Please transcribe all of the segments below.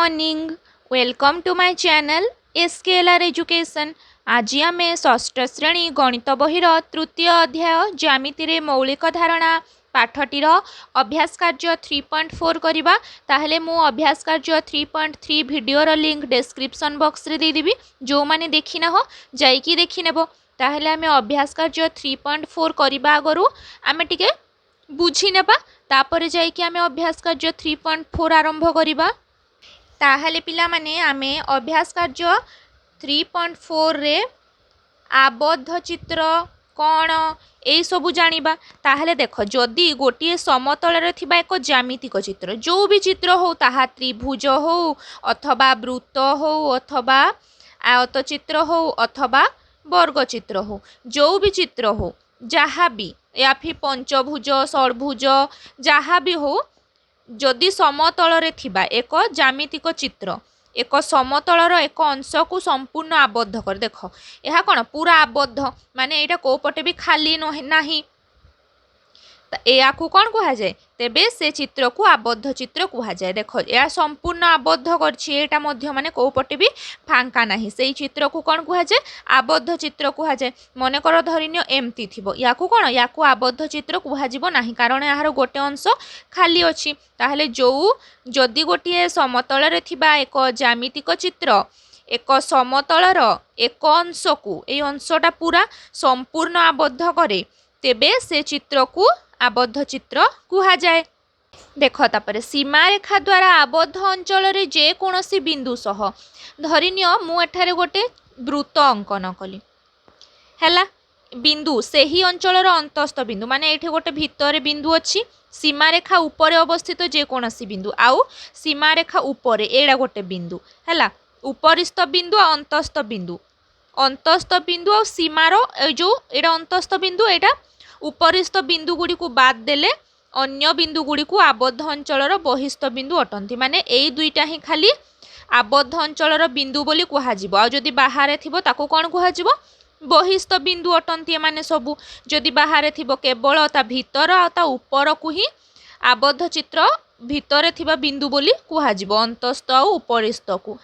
Morning welcome to my channel SKLR education. आज आम षष्ठ श्रेणी गणित बहिर तृतीय अध्याय ज्यामिति रे मौलिक धारणा पाठटीर अभ्यास कार्य 3.4 करवा। ताहले मु अभ्यास कार्य 3.3 वीडियोर लिंक डिस्क्रिप्शन बॉक्स रे देदेवी। जो माने देखि ना हो जाइकी देखि नेबो। ताहले आमे अभ्यास कार्य 3.4 करबा आगरु आमे टिके बुझी नेबा, तापरे जाइकी आमे अभ्यास कार्य 3.4 आरंभ करबा। ताहले पिला माने आमे अभ्यास कार्य 3.4 रे आबद्ध चित्र कौन यही सबू जानिबा। ताहले देख, जदि गोटे समतल रे थिबा एक ज्यामितिक चित्र, जो भी चित्र हो ताहा त्रिभुज हो अथवा वृत्त हो अथवा आयत चित्र हो अथवा वर्ग चित्र हो, जो भी चित्र हो जहाँ भी या फिर पंचभुज षड्भुज जहाँ भी हो, जदि समतल रे थिबा एक ज्यामितिक चित्र एक समतलर एक अंश को संपूर्ण आबद्ध कर। देख यह कौन पूरा आबद्ध माने एटा को पटे भी खाली नहीं, या कौन कह जाए तेबे से चित्र को आबद्ध चित्र कह जाए। देख या संपूर्ण आबद्ध करटा माने को पटे भी फांका नहीं, से चित्र को कौन कह जाए आबद्ध चित्र कह जाए। मनकर धरिनियो एमती थिबो, या कौन या आबद्ध चित्र कह नहीं, कारण यार गोटे अंश खाली अच्छी। ताहले जो जदि गोटे समतल रे थिबा एक ज्यामितिक चित्र एक समतलर एक अंश को ए अंशटा पूरा संपूर्ण आबद्ध करे, तेबे से चित्र को आबद्ध चित्र कह जाए। देख तापर सीमा रेखा द्वारा आबद्ध अंचल रे जे कोनोसी बिंदु सह धरिनियो मु एठारे गोटे वृत्त अंकन कली हैला, बिंदु से ही अंचलर अंतस्थ बिंदु माने एठी गोटे भितर बिंदु अच्छी, सीमा रेखा ऊपर अवस्थित जे कोनोसी बिंदु आउ सीमा रेखा ऊपर एड़ा गोटे बिंदु हैला, उपरिस्थ बिंदु और अंतस्थ बिंदु और सीमार जो एड़ा अंतस्थ बिंदु एटा उपरिस्थ बिंदु गुड़ी को बाद देले अन्य बिंदु गुड़ी को आबद्ध अंचलर बहिस्थ बिंदु अटंती। माने एई दुईटा ही खाली आबद्ध अंचलर बिंदु बोली कुहाजिबो, आ जदि बाहर थिबो ताको कोन कुहाजिबो बहिस्थ बिंदु अटंती। माने सबू जदि बाहर थिबो केवल ता भीतर आ ता ऊपर को ही आबद्ध चित्र भीतर थिबा बिंदु बोली कुहाजिबो, अंतस्थ आ उपरिस्थ को।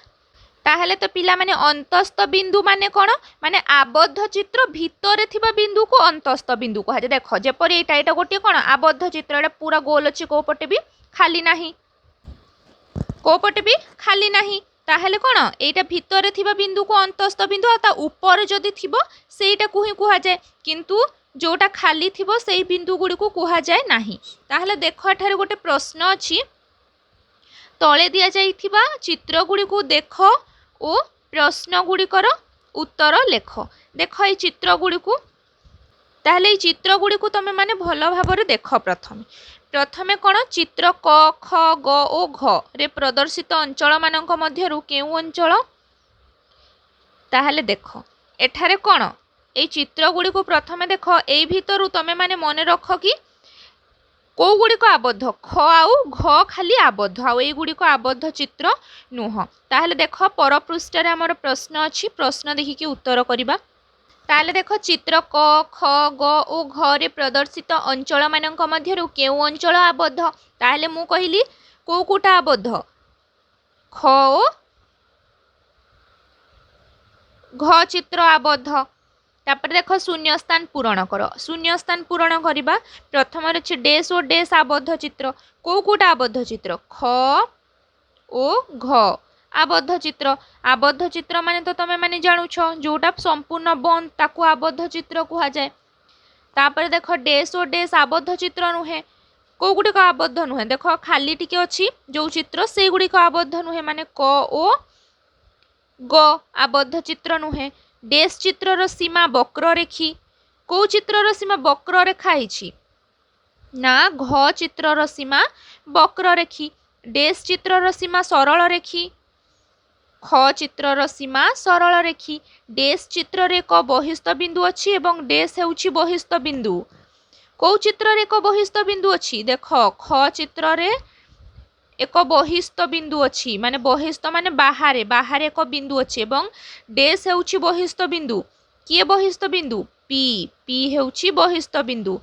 ताहले तो पिला माने अंतस्थ बिंदु माने कौन माने आबद्ध चित्र भीतर थिबा बिंदु को अंतस्थ बिंदु कह जाए। देख जेपरि एटा गोटे कौन आबद्ध चित्र, एटा पूरा गोल अच्छी को पटे भी खाली नहीं, को पटे भी खाली नहीं। ताहले कौन एटा भीतर थिबा बिंदु को अंतस्थ बिंदु आ ता ऊपर जदि थिबो सेटा को ही कह जाए, किंतु जोटा खाली थिबो सेई बिंदु गुडी को कह जाए नहीं। ताहले देख एठारे गोटे प्रश्न अछि, तळे दिया जाइथिबा चित्र गुडी को देख ओ प्रश्न गुड़िकर उत्तर लेख। देख ये चित्र गुड़ी को, ताहले ये चित्र गुड़ी को तमे माने भल भाव देख। प्रथमे कौन चित्र क ख ग ओ घ रे प्रदर्शित अंचल मानक मध्यरु केउ अंचल, ताहले देख एठारे कौन ये चित्र गुड़ी को प्रथमे देख एई भितरु तमे माने मने रख कि कौ गुड़िक आबद्ध ख आउ घ खाली आबद्ध आउ एई गुड़िक आबद्ध चित्र नुह। ताहले देख पर पृष्ठ रे हमर प्रश्न अछि, प्रश्न देखिकी उत्तर करिबा। ताहले देख चित्र क ख ग ओ घ रे प्रदर्शित अंचल मानक मध्यरु केउ अंचल आबद्ध। ताहले मु कहिली को कोटा आबद्ध ख ओ घ चित्र आबद्ध। तापर देख शून्य स्थान पूरण कर, शून्य स्थान पूरण करवा। प्रथम अच्छे डेस और डेस आबद्ध चित्र, को कोटा आबद्ध चित्र ख ओ घ आबद्ध चित्र। आबद्ध चित्र माने तो तमे माने जानुछ जोटा संपूर्ण बंद ताकू आबद्ध चित्र कह जाए। तापर देख डेस और डेस आबद्ध चित्र नुहे, को गुड़िक आबद्ध नुहे। देख खाली टिके अच्छी जो चित्र से गुड़िक आबद्ध नुहे, माने क ओ ग आबद्ध चित्र नुहे। डेस चित्रर सीमा वक्र रेखी, को चित्रर सीमा वक्र रेखा हिची ना घ चित्रर सीमा वक्र रेखी। डेस चित्रर सीमा सरल रेखी, ख चित्रर सीमा सरल रेखी। डेस चित्र रे एक बहिस्थ बिंदु अच्छी एवं डेस हेउची बहिस्थ बिंदु। को चित्र रे एक बहिस्थ बिंदु अच्छी, देख ख चित्र रे एक बहिस्थ बिंदु अच्छी, माने बहिस्थ माने बाहर बाहर एक बिंदु अच्छी एवं डेस हेउची बहिस्थ बिंदु। किए बहिस्थ बिंदु पी, पी हेउची बहिस्थ बिंदु।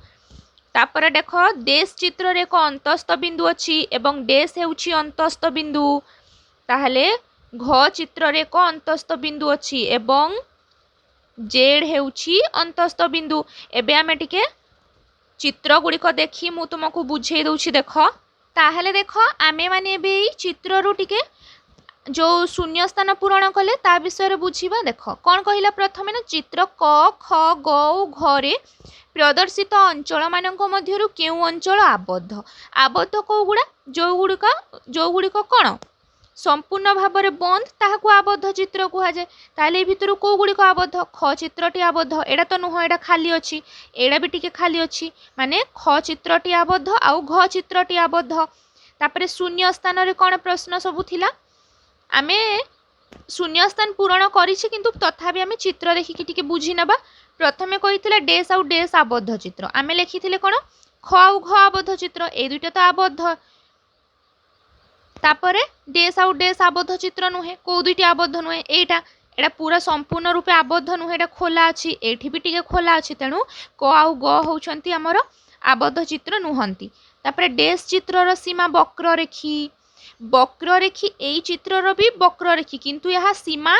तापर देख डेस चित्र रे एक अंतस्थ बिंदु अच्छी एवं डेस हेउची अंतस्थ बिंदु। ताहले घ चित्र रे को अंतस्थ बिंदु अछि एवं जेड हेउछि अंतस्थ बिंदु। एबे आमे टिके चित्र गुड़िक देखी मु तुमको बुझे दउछि देख। ताहले देख आमे माने एबे चित्र रु टिके जो शून्य स्थान पूरण कले ता विषय बुझीबा। देख कौन कहला प्रथमे ना चित्र क ख ग और घ रे प्रदर्शित अंचल मानक मध्यरु केउ अंचल आबद्ध आबद्ध को गुडा जो गुड़िक कौन संपूर्ण भाव में बंद ताहाकू आबद्ध चित्र कह जाए। ताले भितर को गुड़िक आबद्ध ख चित्रटी आबद्ध एड़ा तो नुह एड़ा खाली अच्छी एड़ा भी टिके खाली अच्छी माने ख चित्रटी आबद्ध आउ घ चित्रटी आबद्ध। तापरे शून्य स्थान रे कौन प्रश्न सबू थिला आमे शून्य स्थान पूरण करिछि किंतु तथापि आमे चित्र देखिकी टिके बुझी नबा। प्रथमे कहिथिला डेस आउ डेस आबद्ध चित्र आमे लिखिथिले कोन ख आउ घ आबद्ध चित्र ए दुइटा तो आबद्ध। तापरे डेस आउ डेस आबद्ध चित्र नुहे को दुइटी आबद्ध नुहे एटा एटा पूरा संपूर्ण रूपे आबद्ध नुहे एटा खोला अछि एठी भी टिके खोला अछि तेणु क आउ ग होउछंती हमर आबद्ध चित्र नुहंती। तापरे डेस चित्र रो सीमा वक्र रेखी एई चित्र रो भी वक्र रेखी किंतु यहा सीमा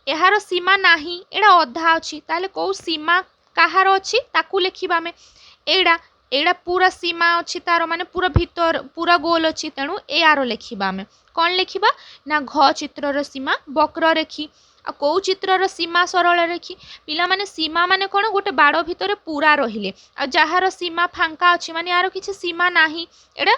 यार सीमा नाही एड़ा अधा अछि ताले को सीमा कहार अछि ताकू लिखिबा हमें एड़ा एड़ा पूरा सीमा अछि तार माने पूरा भीतर पूरा गोल अछि तेणु ए आरो लिखिबा हमें कौन लिखिबा ना घ चित्र रो सीमा वक्र रेखी आ को चित्र रो सीमा सरल रेखी। पिला माने सीमा माने कोन गोटे बाड़ भितर पूरा रहिले आ जहार सीमा फांका अछि माने यार किछि सीमा नाही एड़ा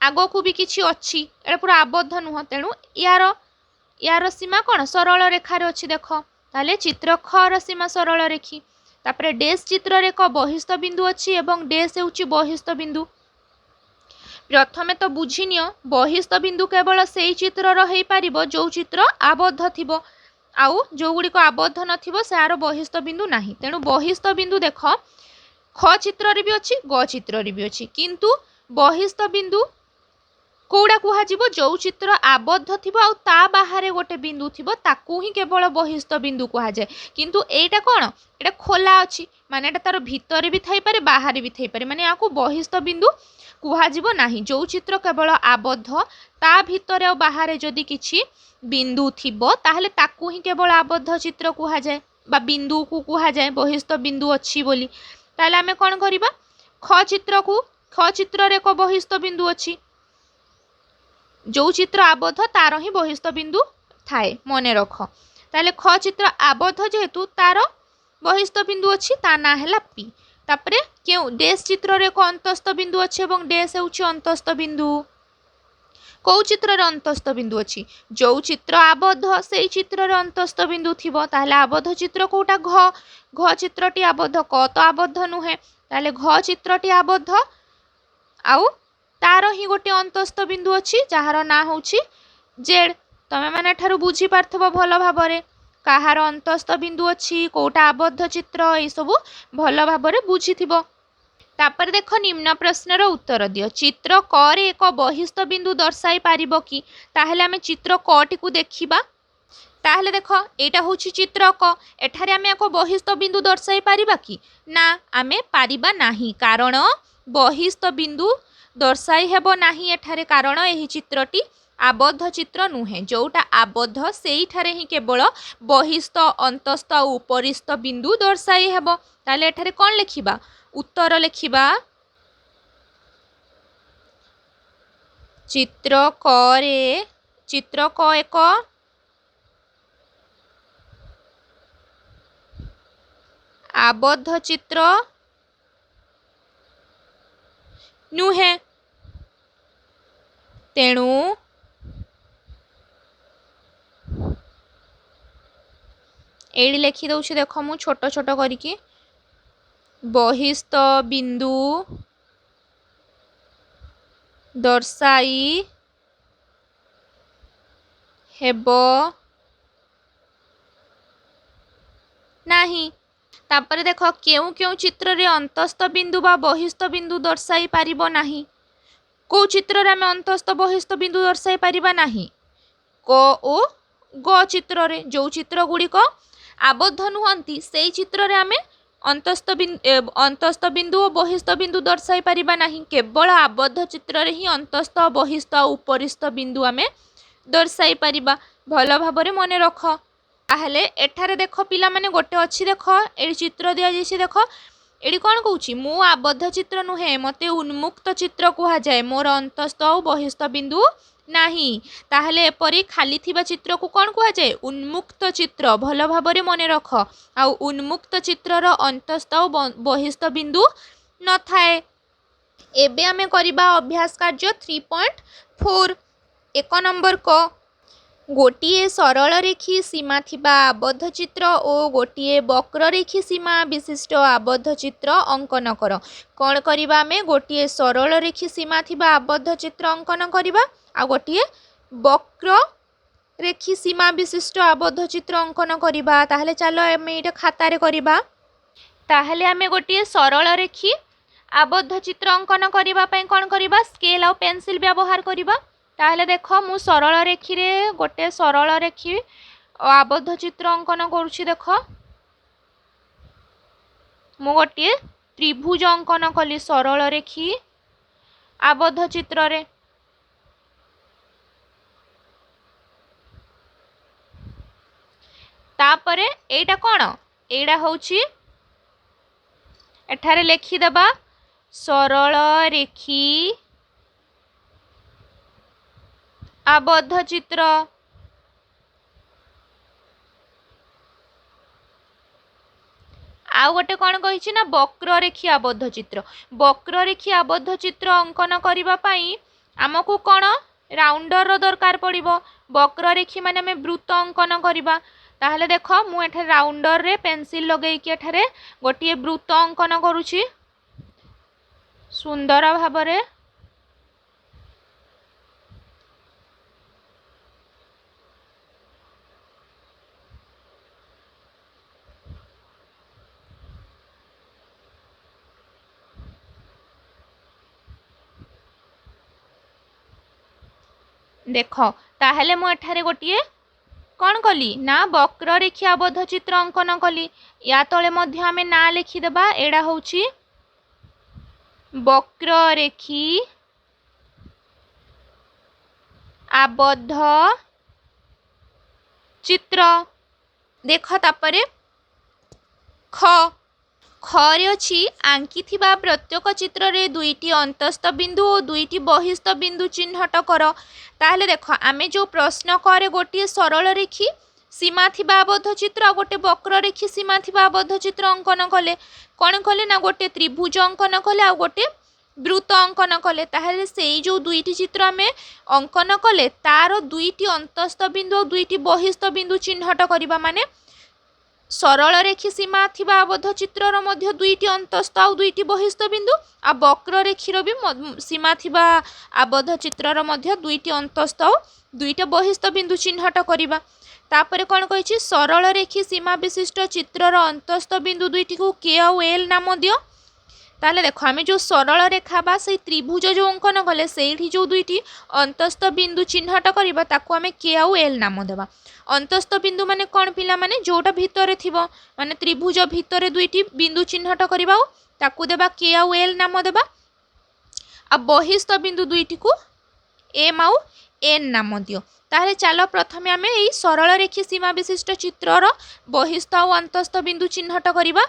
आगो को भी किछि अछि एड़ा पूरा आबद्ध नुह तेणु यार सीमा कौन सरल रेखार अच्छी देख ताले चित्र ख र सीमा सरल रेखी। तापरे डेस चित्र रे क बहिस्थ बिंदु अच्छी एवं डेस हेउची बहिस्थ बिंदु। प्रथमे तो बुझिनियो बहिस्थ बिंदु केवल सेई चित्र रो हेई पारिबो जो चित्र आबद्ध थिबो आउ जो गुडी को आबद्ध नथिबो सार बहिस्थ बिंदु नाही तेणु बहिस्थ बिंदु देख ख चित्र रे भी अच्छी ग चित्र रे भी अच्छी किंतु बहिस्थ बिंदु कौड़ा कहुब जो चित्र आबद्ध थी ता बाहर गोटे बिंदु थी ताकू ही केवल बहिस्थ बिंदु कहुए किंतु एटा कौन एटा खोला अच्छी माने एटा तार भितर भी थई पारे बाहर भी थई पारे माने याकू बहिस्थ बिंदु कहुब नाही। जो चित्र केवल आबद्ध ता भितर और बाहर जदि किछि बिंदु थिबो ताहले ताकू ही केवल आबद्ध चित्र कहुए बा बिंदु को कहुए बहिस्थ बिंदु अच्छी बोली। ताहले आमे कोन करिबा ख चित्र रे को बहिस्थ बिंदु अच्छी जो चित्र आबद्ध तार ही बहिस्थ बिंदु थाए मने रख। ताले ख चित्र आबद्ध जेहेतु तार बहिस्थ बिंदु अच्छी ता ना हैला पी। तापरे क्यों डेस चित्र रे को अंतस्थ बिंदु अच्छी एवं डेस हेउची अंतस्थ बिंदु को चित्र रे अंतस्थ बिंदु अच्छी जो चित्र आबद्ध से चित्र रे अंतस्थ बिंदु थिबो ताहले आबद्ध चित्र कोटा घ चित्रटी आबद्ध क तो आबद्ध नुहे ताहले घ चित्रटी आबद्ध आउ तार ही गोटे अंतस्थ बिंदु अच्छी जार ना होउछि जेड। तमे माने ठारू बुझी पारथबो भल भाबरे कहार अंतस्थ बिंदु अच्छी कोटा आबद्ध चित्र ए सब भल भाबरे बुझीथिबो। तापर देख निम्न प्रश्नर उत्तर दियो चित्र क रे एक बहिस्थ बिंदु दर्शाई पारिबो कि ताहले आमे चित्र क टी को देखिबा। ताहले देख एटा होउछि चित्र क एठारे आमे एक बहिस्थ बिंदु दर्शाई पारिबा कि ना आमे पारिबा नाही कारण बहिस्थ बिंदु दर्शाई हेबो नाही एठारे कारण एही चित्रटी आबद्ध चित्र नुहे जोटा आबद्ध सेई ठारे ही केवल बहिस्थ अंतस्थ और उपरिस्थ बिंदु दर्शाई हेबो। ताले एठारे कोन लिखिबा उत्तर लिखिबा चित्र क एक आबद्ध चित्र नुहे तेणु एडी लिखि दउछि देख मु छोट छोट करिकी बहिस्थ बिंदु दर्शाई हेबो नाही। तापर देख केउ केउ चित्र रे अंतस्थ बिंदु बा बहिस्थ बिंदु दर्शाई पारिबो नाही को चित्र रे आमे अंतस्थ बहिस्थ बिंदु दर्शाई पारिबा नाही क ओ ग चित्र रे जो चित्र गुडी को आबद्ध नुहंती सेई चित्र रे आमे अंतस्थ बिंदु और बहिस्थ बिंदु दर्शाई पारिबा नाही केवल आबद्ध चित्र रे ही अंतस्थ बहिस्थ उपरिस्थ बिंदु आमे दर्शाई पारिबा भल भाबरे मन रख। ताहले एठारे देख पिला माने गोटे अच्छी देख ए चित्र दिया जाइए देख एडी कौन कहूँ मु आबद्ध चित्र नुहे मते उन्मुक्त चित्र कह जाए मोर अंतस्थ और बहिस्थ बिंदु नाही। ताहले एपरी खाली थिबा चित्र को कौन कह जाए उन्मुक्त चित्र भल भाबरे मन रख। आ उन्मुक्त चित्रर अंतस्थ और बहिस्थ बिंदु न थाए। एबे आमे करिबा अभ्यास कार्य 3.4 एक नंबर क गोटिए सरल रेखी सीमा थिबा आबद्ध चित्र और गोटिए वक्र रेखी सीमा विशिष्ट आबद्ध चित्र अंकन कर। कौन करिबा आमे गोटिए सरल रेखी सीमा थिबा आबद्ध चित्र अंकन करिबा आ गोटिए वक्र रेखी सीमा विशिष्ट आबद्ध चित्र अंकन करिबा। ताहले चलो आमे एटा खातारे करिबा। ताहले आमे गोटिए सरल रेखी आबद्ध चित्र अंकन करिबा पई कौन करिबा स्केल और पेंसिल व्यवहार करिबा। ताहले देख मु सरल रेखी रे गोटे सरल रेखी आबद्ध चित्र अंकन करुछि। देख मु गोटे त्रिभुज अंकन कली सरल रेखी आबद्ध चित्र रे। तापरे एटा कौन एटा होछि एठारे लिखि देबा सरल रेखी आबद्ध चित्र। आउ गोटे कौन कही ना वक्र रेखी आबद्ध चित्र। वक्र रेखी आबद्ध चित्र अंकन करबा पई आमको कौन राउंडर दरकार पड़िबो। वक्र रेखी माने हमें वृत्त अंकन करबा। ताहले देख मु एठारे राउंडर रे पेंसिल लगेई कि एठारे गोटिए वृत्त अंकन करूछि सुंदर भाबरे। देख ताहले मु एठारे गोटिए कौन कली ना वक्र रेखी आबद्ध चित्र अंकन कली। या तले मध्य आमे ना लिखि देबा एडा होछि वक्र रेखी आबद्ध चित्र। देख तापरे ख खरे अच्छी आंकी थिबा प्रत्येक चित्र रे दुईटी अंतस्थ बिंदु और दुईटी बहिस्थ बिंदु चिन्हट कर। ताहले देख आमे जो प्रश्न करे गोटे सरल रेखी सीमा थिबा आबद्ध चित्र और गोटे वक्र रेखी सीमा थिबा आबद्ध चित्र अंकन कले कौन कले ना गोटे त्रिभुज अंकन कले आ गोटे वृत्त अंकन कले। ताहले सेई जो दुईटी चित्र आमे अंकन कले तार दुईटी अंतस्थ बिंदु और दुईटी बहिस्थ बिंदु चिन्हट करिबा माने सरल रेखी सीमा थिबा आबद्ध चित्रर मध्य दुईटी अंतस्थ और दुईटी बहिस्थ बिंदु आ वक्र रेखीर भी सीमा थिबा आबद्ध चित्रर मध्य दुईटी अंतस्थ और दुईटा बहिस्थ बिंदु चिन्हट करिबा। तापरे कौन कहिछि सरल रेखी सीमा विशिष्ट चित्रर अंतस्थ बिंदु दुईटी को के और एल नाम दियो। ताहले देखो आमे जो सरल रेखा बा से त्रिभुज जो अंकन कले सेठी जो दुईटी अंतस्थ बिंदु चिन्हट करिबा ताकू आमे के और एल नाम देबा। अंतस्थ बिंदु माने कौन पिला माने जोटा भितरे थिबो माने त्रिभुज भितरे दुईटी बिंदु चिन्हट करिबा ताकू देबा के और एल नाम देबा। आ बहिस्थ बिंदु दुईटी को एम और एन नाम दियो। ताहले चलो प्रथमे आमे एई सरल रेखी सीमा विशिष्ट चित्रर बहिस्थ और अंतस्थ बिंदु चिन्हट करिबा।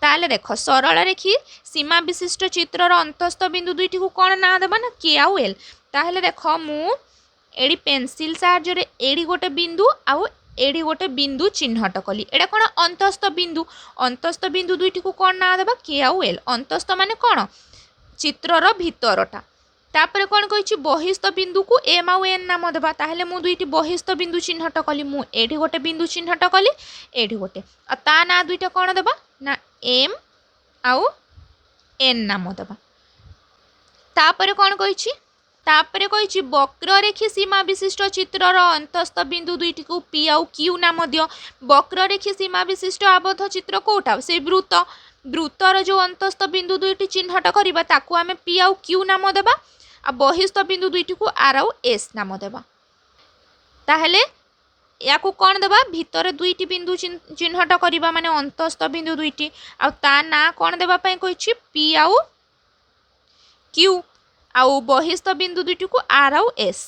ताहले देख सरल रेखी सीमा विशिष्ट चित्रर अंतस्थ बिंदु दुईटी को कौन ना देबा ना के और एल। ताहले देख मु एडी पेंसिल साहाय्य रे एडी गोटे बिंदु आउ एडी गोटे बिंदु चिन्हट कली एडा कौन अंतस्थ बिंदु दुईटी को कौन ना देबा के और एल। अंतस्थ माने कौन चित्रर भितरटा। तापरे कौन कहिछि बहिस्थ बिंदु को एम और एन नाम देबा। ताहले मु दुईटी बहिस्थ बिंदु चिन्हट कली मु एडी गोटे बिंदु चिन्हट कली एडी गोटे आ ता ना दुईटा कौन देबा ना एम आउ एन नाम देबा। तापरे कौन कहिछि तापरे कहिछि वक्र रेखी सीमा विशिष्ट चित्रर अंतस्थ बिंदु दुईटी को पी आउ क्यू नाम दियो। वक्र रेखी सीमा विशिष्ट आबद्ध चित्र कोटा से वृत्त वृत्तर जो अंतस्थ बिंदु दुईटी चिन्हट करिबा ताकू आमे पी आउ क्यू नाम देबा आ बहिस्थ बिंदु दुईटी को आर आउ एस नाम देबा। ताहले याकू कौन देबा भितर दुईटी बिंदु चिन्हट करिबा माने अंतस्थ बिंदु दुईटी आ ता ना कौन देबा पई कहिछि पी आउ क्यू आउ बहिस्थ बिंदु दुईटी को आर आउ एस।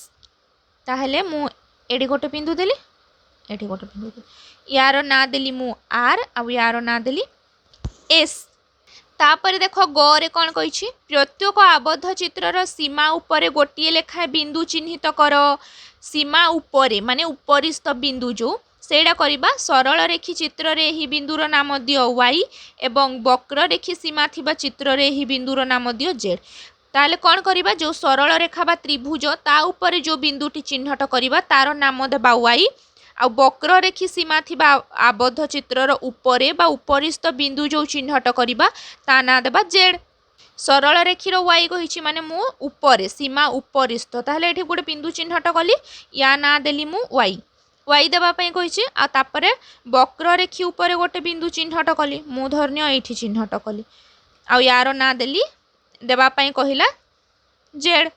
ताहले मु एडी गोटे बिंदु देली एठी गोटे बिंदु देली यार ना देली मु आर आ यार ना देली एस। तापर देख ग रे कौन कही प्रत्येक आबद्ध चित्रर सीमा उपरे गोटे लेखा बिंदु चिन्हित कर। सीमा उपरे माने उपरिस्थ बिंदु जो सेटा करबा सरल रेखी चित्र रे ही बिंदुर नाम दियो y एवं वक्र रेखी सीमा थिबा चित्र रे ही बिंदुर नाम दियो z। ताले कौन करबा जो सरल रेखा बा त्रिभुज ता उपरे जो बिंदुटी चिन्हट करबा तार नाम देबा y आ वक्र रेखी सीमा थिबा आबद्ध चित्रर उपरे बा उपरिस्थ बिंदु जो चिन्हट करबा ता ना देबा z। सरल रेखीर y कहिछि माने मु उपरे सीमा उपरिस्थ ताहले एठी गोटे बिंदु चिन्हट कली या ना देली मु y y देबा पई कहिछि आ तापरे वक्र रेखी उपरे गोटे बिंदु चिन्हट कली मु धर्य एठी चिन्हट कली आ यार ना देली देबा पई कहिला z।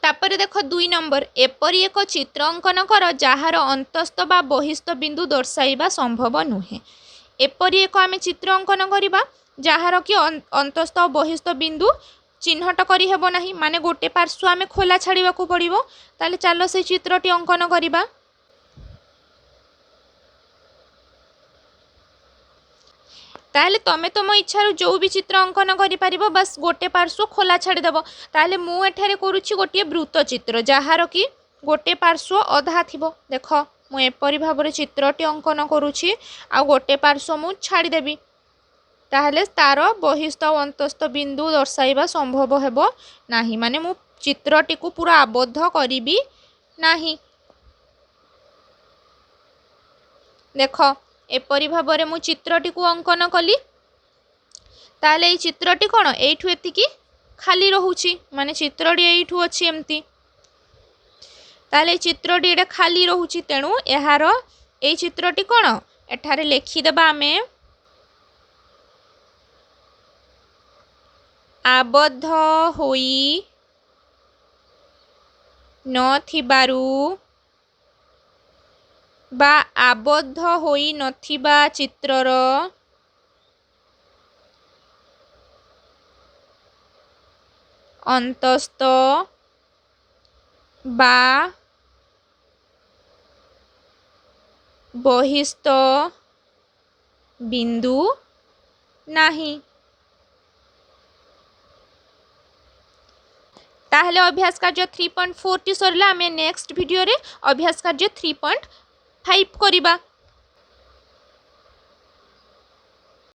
तापर देख 2 नंबर एपरी एक चित्र अंकन कर जहार अंतस्थ बा बहिस्थ बिंदु दर्शाइबा संभव नुहे। एपरी एक आमे चित्र अंकन करिबा जहार कि अंतस्थ और बहिस्थ बिंदु चिन्हट करी हेबो नाही माने गोटे पार्श्व आमे खोला छाड़ीबा को पड़िबो। ताले चलो से चित्रटी अंकन करिबा। ताहले तमे तुम इच्छार जो भी चित्र अंकन करि परिबो बस गोटे पार्श्व खोला छाड़ी देबो। ताहले मु एठारे करूछि गोटे वृत्त चित्र जहार कि गोटे पार्श्व अधा थिबो। देख मु एपरि भाबरे चित्रटी अंकन करूछि आ गोटे पार्श्व मु छाड़ी देबी ताहले तार बहिस्थ और अंतस्थ बिंदु दर्शाइबा संभव हेबो नाही माने मु चित्रटी को पूरा आबद्ध करिबी नाही। देख एपरी भाबरे मु चित्रटी को अंकन कली ताले এই चित्रटी कोन एठु एतिकी खाली रहुची माने चित्रटी एठु अछि एम्ति ताले चित्रटी एटा खाली रहुची तेणु एहार এই चित्रटी कोन एठारे लेखि देबा आमे आबद्ध होई नथिबारु बा आबद्ध होई नथिबा चित्रर अंतस्थ बा बहिस्थ बिंदु नाही। ताहले अभ्यास कार्य 3.4 टी सरला आमे नेक्स्ट वीडियो रे अभ्यास कार्य 3.5 करिबा।